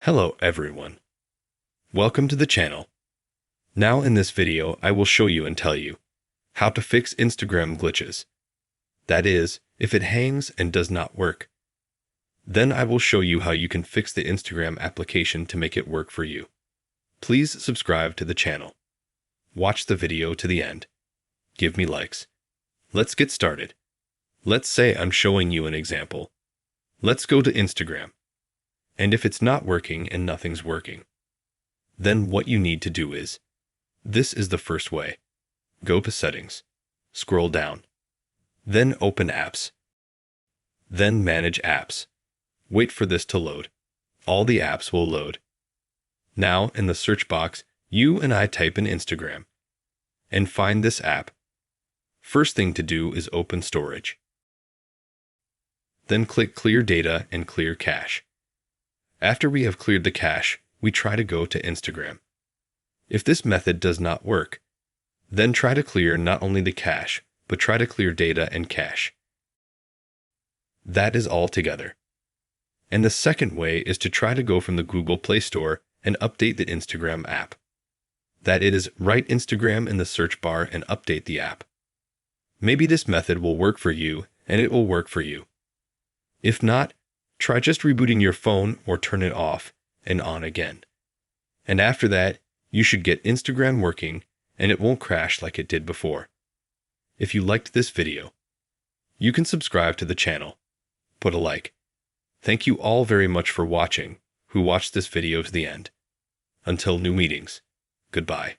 Hello everyone. Welcome to the channel. Now in this video I will show you and tell you how to fix Instagram glitches. That is, if it hangs and does not work. Then I will show you how you can fix the Instagram application to make it work for you. Please subscribe to the channel. Watch the video to the end. Give me likes. Let's get started. Let's say I'm showing you an example. Let's go to Instagram. And if it's not working and nothing's working, then what you need to do is, this is the first way. Go to Settings, scroll down, then Open Apps, then Manage Apps. Wait for this to load. All the apps will load. Now in the search box, you and I type in Instagram and find this app. First thing to do is open storage. Then click Clear Data and Clear Cache. After we have cleared the cache, we try to go to Instagram. If this method does not work, then try to clear not only the cache, but try to clear data and cache. That is all together. And the second way is to try to go from the Google Play Store and update the Instagram app. That is, write Instagram in the search bar and update the app. Maybe this method will work for you and it will work for you. If not, try just rebooting your phone or turn it off and on again. And after that, you should get Instagram working and it won't crash like it did before. If you liked this video, you can subscribe to the channel. Put a like. Thank you all very much for watching who watched this video to the end. Until new meetings, goodbye.